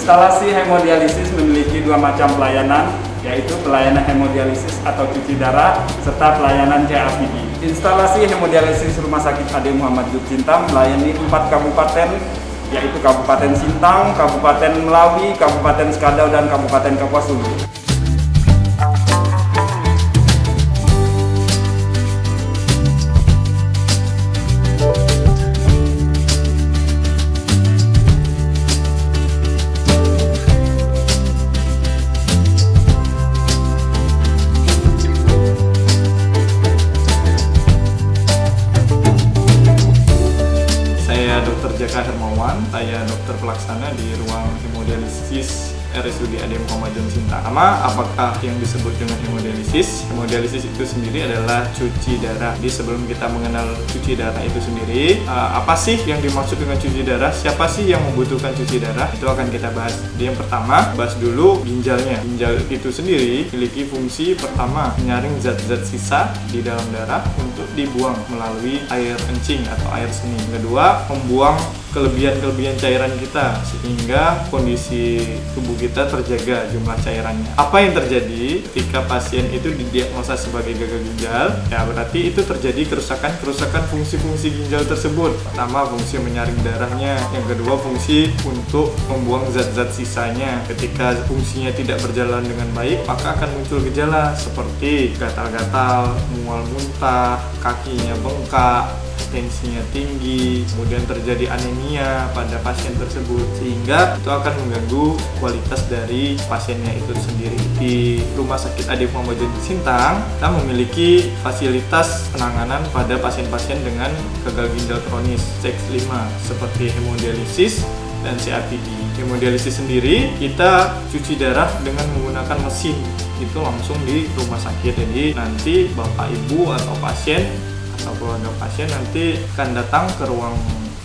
Instalasi hemodialisis memiliki dua macam pelayanan, yaitu pelayanan hemodialisis atau cuci darah, serta pelayanan CAPD. Instalasi hemodialisis Rumah Sakit Ade Muhammad Jut Sintang melayani 4 kabupaten, yaitu Kabupaten Sintang, Kabupaten Melawi, Kabupaten Skadau, dan Kabupaten Kapuas Hulu. Dr. Jaka Hermawan, saya dokter pelaksana di ruang hemodialisis RSUD Ade Muhammad Jut Sintang. Apakah yang disebut dengan hemodialisis? Hemodialisis itu sendiri adalah cuci darah. Jadi sebelum kita mengenal cuci darah itu sendiri, apa sih yang dimaksud dengan cuci darah? Siapa sih yang membutuhkan cuci darah? Itu akan kita bahas. Jadi yang pertama, bahas dulu ginjalnya. Ginjal itu sendiri memiliki fungsi pertama, menyaring zat-zat sisa di dalam darah untuk dibuang melalui air kencing atau air seni. Kedua, membuang kelebihan cairan kita sehingga kondisi tubuh kita terjaga jumlah cairannya. Apa yang terjadi ketika pasien itu didiagnosa sebagai gagal ginjal? Ya berarti itu terjadi kerusakan fungsi-fungsi ginjal tersebut. Pertama, fungsi menyaring darahnya. Yang kedua, fungsi untuk membuang zat-zat sisanya. Ketika fungsinya tidak berjalan dengan baik, maka akan muncul gejala seperti gatal-gatal, mual muntah, kakinya bengkak, tensinya tinggi, kemudian terjadi anemia pada pasien tersebut, sehingga itu akan mengganggu kualitas dari pasiennya itu sendiri. Di Rumah Sakit Ade Muhammad Jut Sintang, kita memiliki fasilitas penanganan pada pasien-pasien dengan gagal ginjal kronis stage 5 seperti hemodialisis dan CAPD. Hemodialisis sendiri kita cuci darah dengan menggunakan mesin itu langsung di rumah sakit. Jadi nanti bapak ibu atau pasien atau keluarga pasien nanti akan datang ke ruang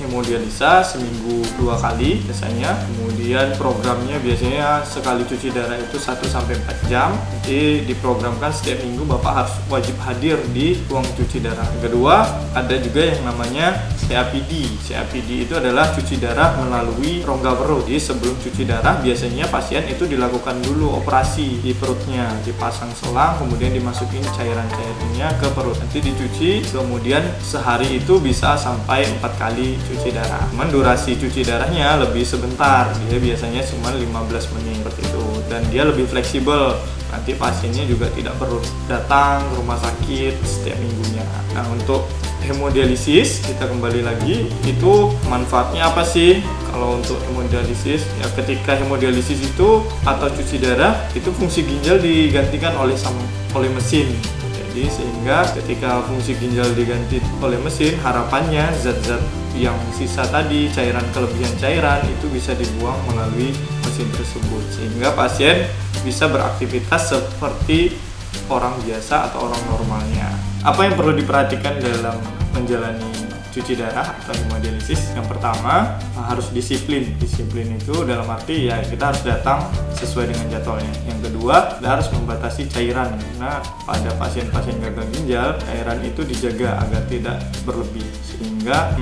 hemodialisa seminggu 2 kali biasanya. Kemudian programnya biasanya sekali cuci darah itu 1-4 jam. Jadi diprogramkan setiap minggu bapak harus wajib hadir di ruang cuci darah. Kedua, ada juga yang namanya CAPD. CAPD itu adalah cuci darah melalui rongga perut. Jadi sebelum cuci darah biasanya pasien itu dilakukan dulu operasi di perutnya, dipasang selang, kemudian dimasukin cairan-cairannya ke perut. Nanti dicuci, kemudian sehari itu bisa sampai 4 kali cuci darah. Cuman durasi cuci darahnya lebih sebentar, dia biasanya cuma 15 menit seperti itu, dan dia lebih fleksibel. Nanti pasiennya juga tidak perlu datang ke rumah sakit setiap minggunya. Nah, untuk hemodialisis kita kembali lagi, itu manfaatnya apa sih? Kalau untuk hemodialisis, ya ketika hemodialisis itu atau cuci darah itu fungsi ginjal digantikan oleh mesin. Jadi sehingga ketika fungsi ginjal diganti oleh mesin, harapannya zat-zat yang sisa tadi, kelebihan cairan itu bisa dibuang melalui mesin tersebut, sehingga pasien bisa beraktivitas seperti orang biasa atau orang normalnya. Apa yang perlu diperhatikan dalam menjalani cuci darah atau hemodialisis? Yang pertama, harus disiplin. Disiplin itu dalam arti ya kita harus datang sesuai dengan jadwalnya. Yang kedua, kita harus membatasi cairan. Karena pada pasien-pasien gagal ginjal, cairan itu dijaga agar tidak berlebih sehingga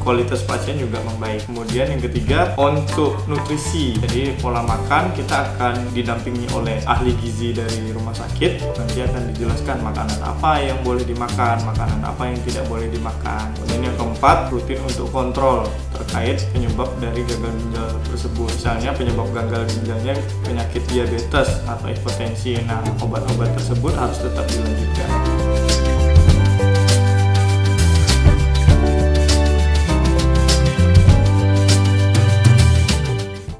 kualitas pasien juga membaik. Kemudian yang ketiga, untuk nutrisi. Jadi pola makan kita akan didampingi oleh ahli gizi dari rumah sakit. Nanti akan dijelaskan makanan apa yang boleh dimakan, makanan apa yang tidak boleh dimakan. Kemudian yang keempat, rutin untuk kontrol terkait penyebab dari gagal ginjal tersebut. Misalnya penyebab gagal ginjalnya penyakit diabetes atau hipertensi. Nah, obat-obat tersebut harus tetap dilanjutkan.